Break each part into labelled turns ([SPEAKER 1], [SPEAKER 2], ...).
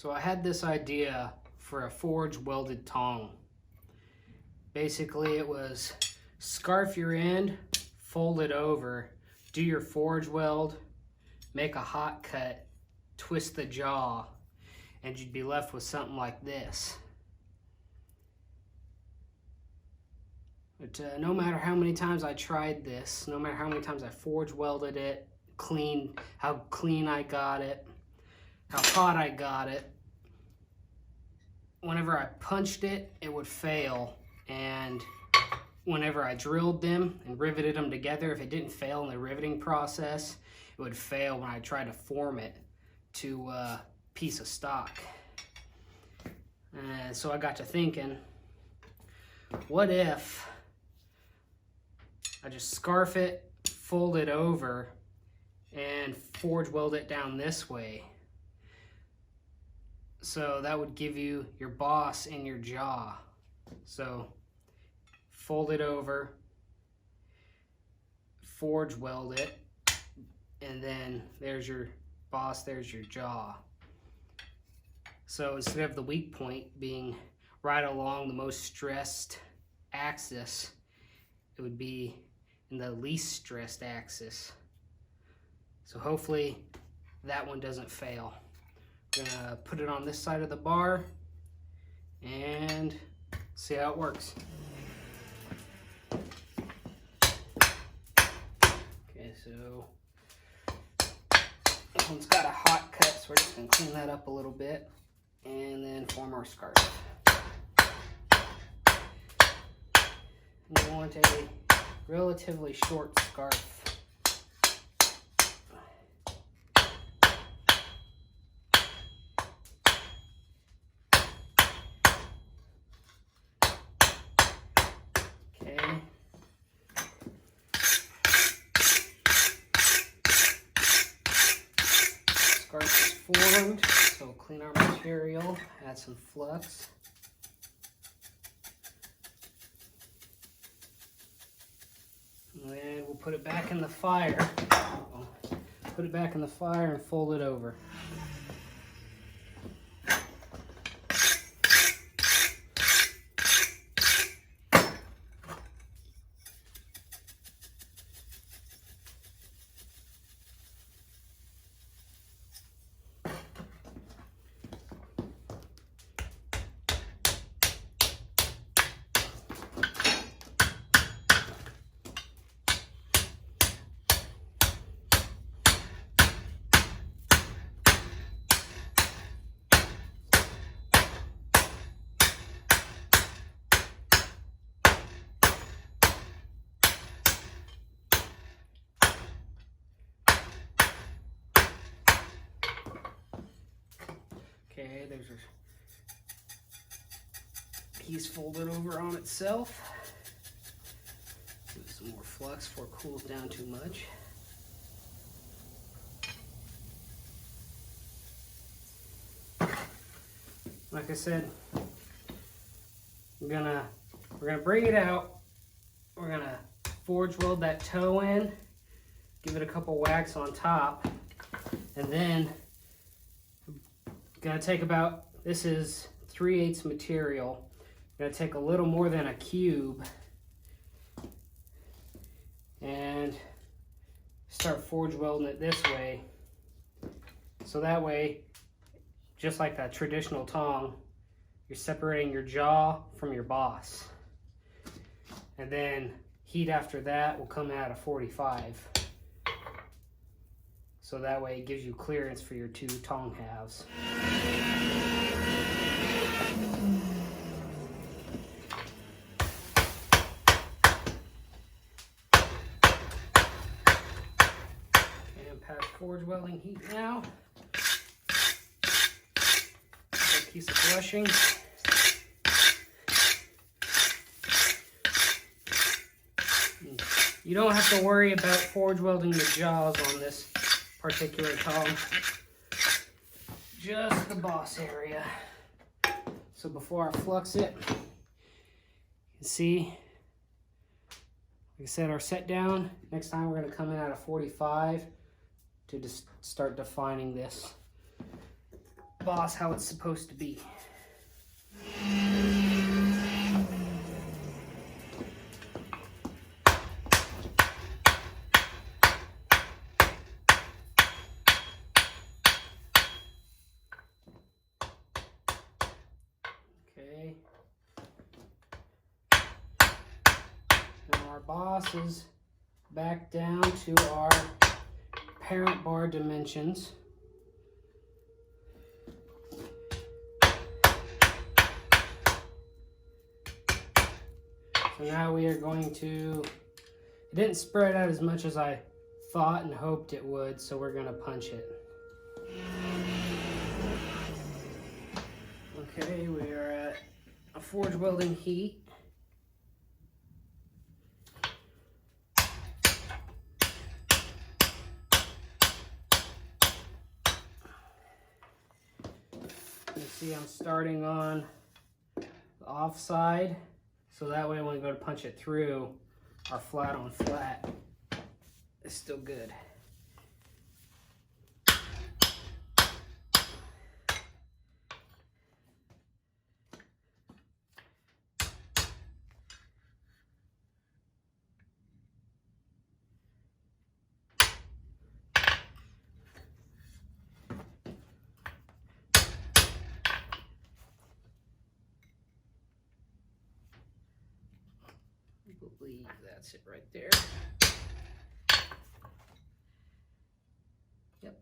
[SPEAKER 1] So I had this idea for a forge welded tong. Basically it was scarf your end, fold it over, do your forge weld, make a hot cut, twist the jaw, and you'd be left with something like this. But no matter how many times I tried this, no matter how many times I forge welded it, how clean I got it, how hot I got it, whenever I punched it, it would fail. And whenever I drilled them and riveted them together, if it didn't fail in the riveting process, it would fail when I tried to form it to a piece of stock. So I got to thinking, what if I just scarf it, fold it over, and forge weld it down this way? So that would give you your boss in your jaw. So fold it over, forge weld it, and then there's your boss, there's your jaw. So instead of the weak point being right along the most stressed axis, it would be in the least stressed axis. So hopefully that one doesn't fail. I'm gonna put it on this side of the bar and see how it works. Okay, so this one's got a hot cut, so we're just gonna clean that up a little bit and then form our scarf. We want a relatively short scarf. Okay. Scarf is formed, so we'll clean our material, add some flux. And then we'll put it back in the fire. Put it back in the fire and fold it over. Okay, there's a piece folded over on itself. Give it some more flux before it cools down too much. Like I said, we're gonna bring it out. We're gonna forge weld that toe in, give it a couple whacks on top, and then gonna take about, this is 3/8 material. Gonna take a little more than a cube and start forge welding it this way. So that way, just like that traditional tong, you're separating your jaw from your boss. And then heat after that will come out of 45. So that way it gives you clearance for your two tong halves. Okay, I'm past forge welding heat now. A piece of brushing. You don't have to worry about forge welding the jaws on this particular tong, just the boss area. So before I flux it, you can see, like I said, our set down. Next time we're going to come in at a 45 to just start defining this. boss how it's supposed to be. Okay. Now our boss is back down to our parent bar dimensions. So now we are going to, it didn't spread out as much as I thought and hoped it would, so we're going to punch it. Okay, we are at a forge welding heat. You see I'm starting on the off side, so that way when we go to punch it through, our flat on flat is still good. I believe that's it right there. Yep.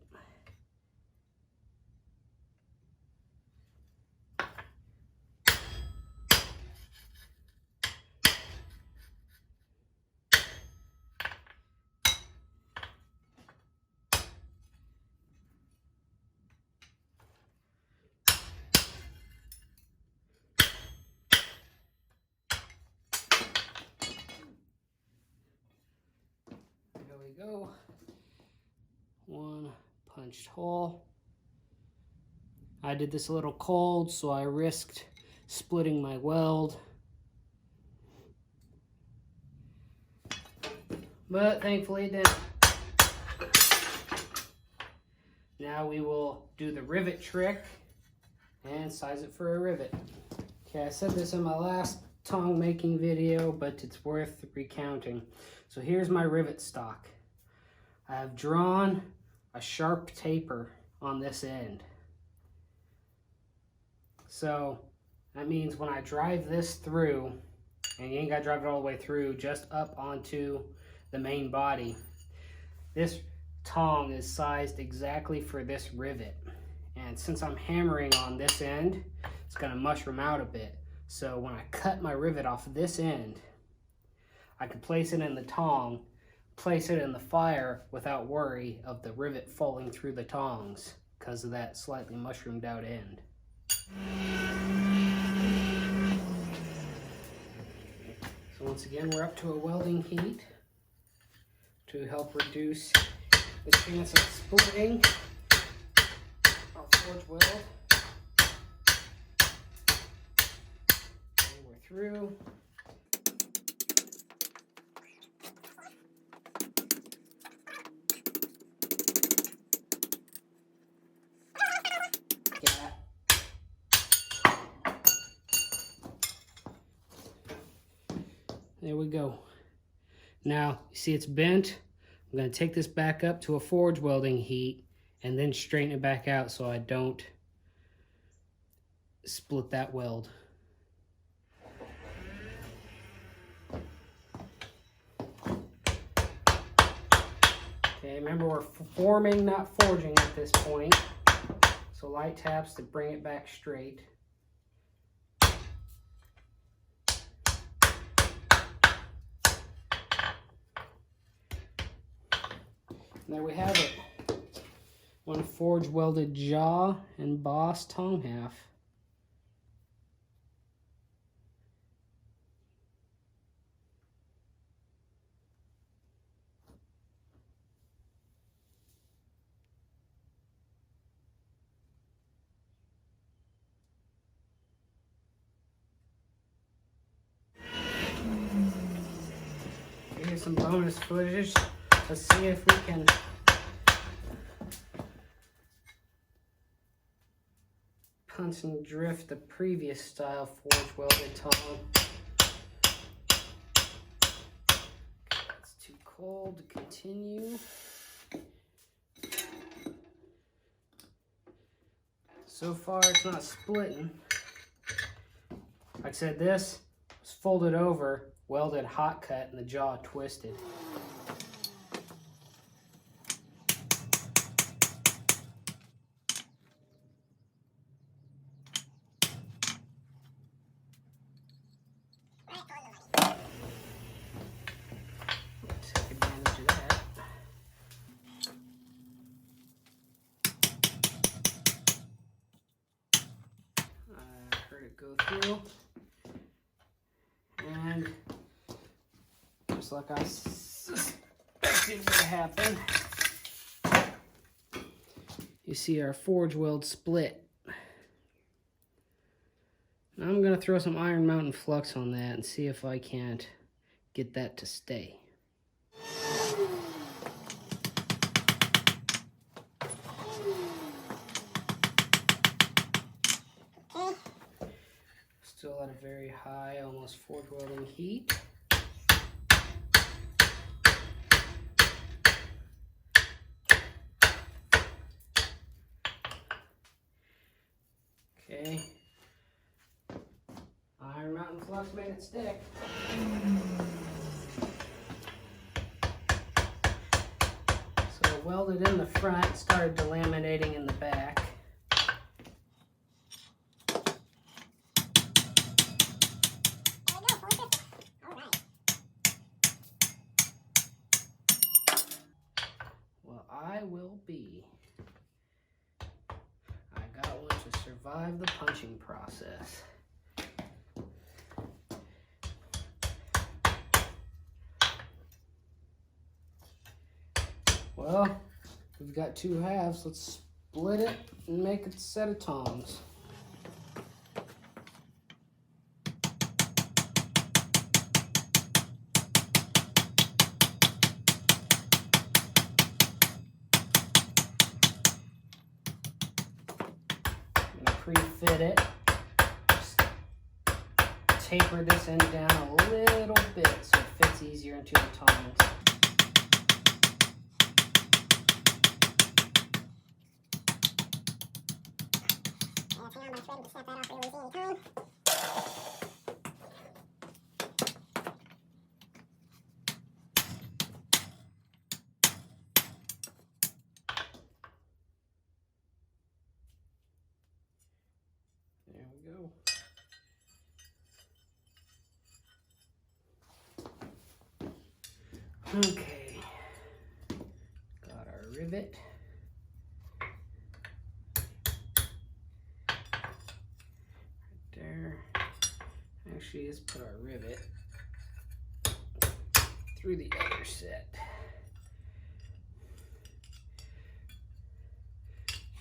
[SPEAKER 1] There we go. One punched hole. I did this a little cold, so I risked splitting my weld. But thankfully it didn't. Now we will do the rivet trick and size it for a rivet. Okay, I said this in my last tong making video, but it's worth recounting. So here's my rivet stock. I have drawn a sharp taper on this end. So that means when I drive this through, and you ain't got to drive it all the way through, just up onto the main body, this tong is sized exactly for this rivet. And since I'm hammering on this end, it's going to mushroom out a bit. So when I cut my rivet off this end, I can place it in the tong, place it in the fire without worry of the rivet falling through the tongs because of that slightly mushroomed out end. So once again, we're up to a welding heat to help reduce the chance of splitting our forge weld. And we're through. There we go. Now, you see it's bent. I'm going to take this back up to a forge welding heat and then straighten it back out so I don't split that weld. Okay, remember we're forming, not forging at this point. So light taps to bring it back straight. And there we have it. One forge welded jaw and boss tongue half. Here's some bonus footage. Let's see if we can punch and drift the previous style forge welded tong. It's too cold to continue. So far it's not splitting. Like I said, this was folded over, welded hot cut, and the jaw twisted. Take advantage of that. I heard it go through. And just like I suspected would happen, you see our forge weld split. Now I'm going to throw some Iron Mountain flux on that and see if I can't get that to stay. Still at a very high, almost forge welding heat. Okay. Iron Mountain flux made it stick. So it welded in the front, started delaminating in the back. I will be. I got one to survive the punching process. Well, we've got two halves. Let's split it and make a set of tongs. Pre-fit it. Just taper this end down a little bit so it fits easier into the tongs. There we go. Okay, got our rivet. Right there. Actually, let's put our rivet through the other set.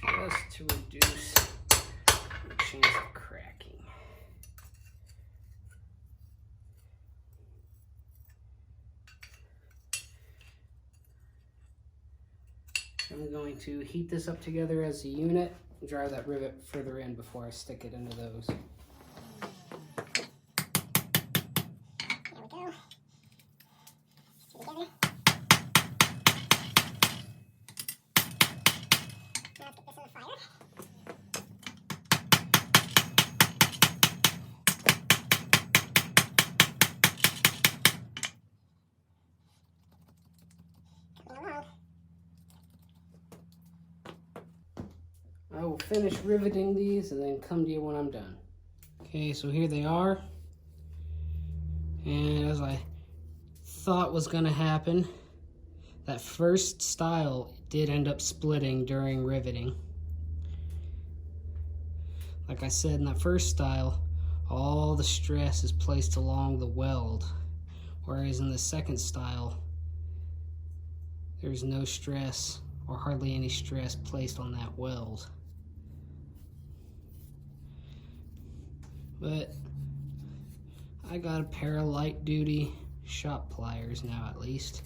[SPEAKER 1] Just to reduce the chance of cracking. I'm going to heat this up together as a unit and drive that rivet further in before I stick it into those. I will finish riveting these and then come to you when I'm done. Okay, so here they are. And as I thought was going to happen, that first style did end up splitting during riveting. Like I said, in that first style, all the stress is placed along the weld, whereas in the second style, there's no stress or hardly any stress placed on that weld. But I got a pair of light duty shop pliers now, at least.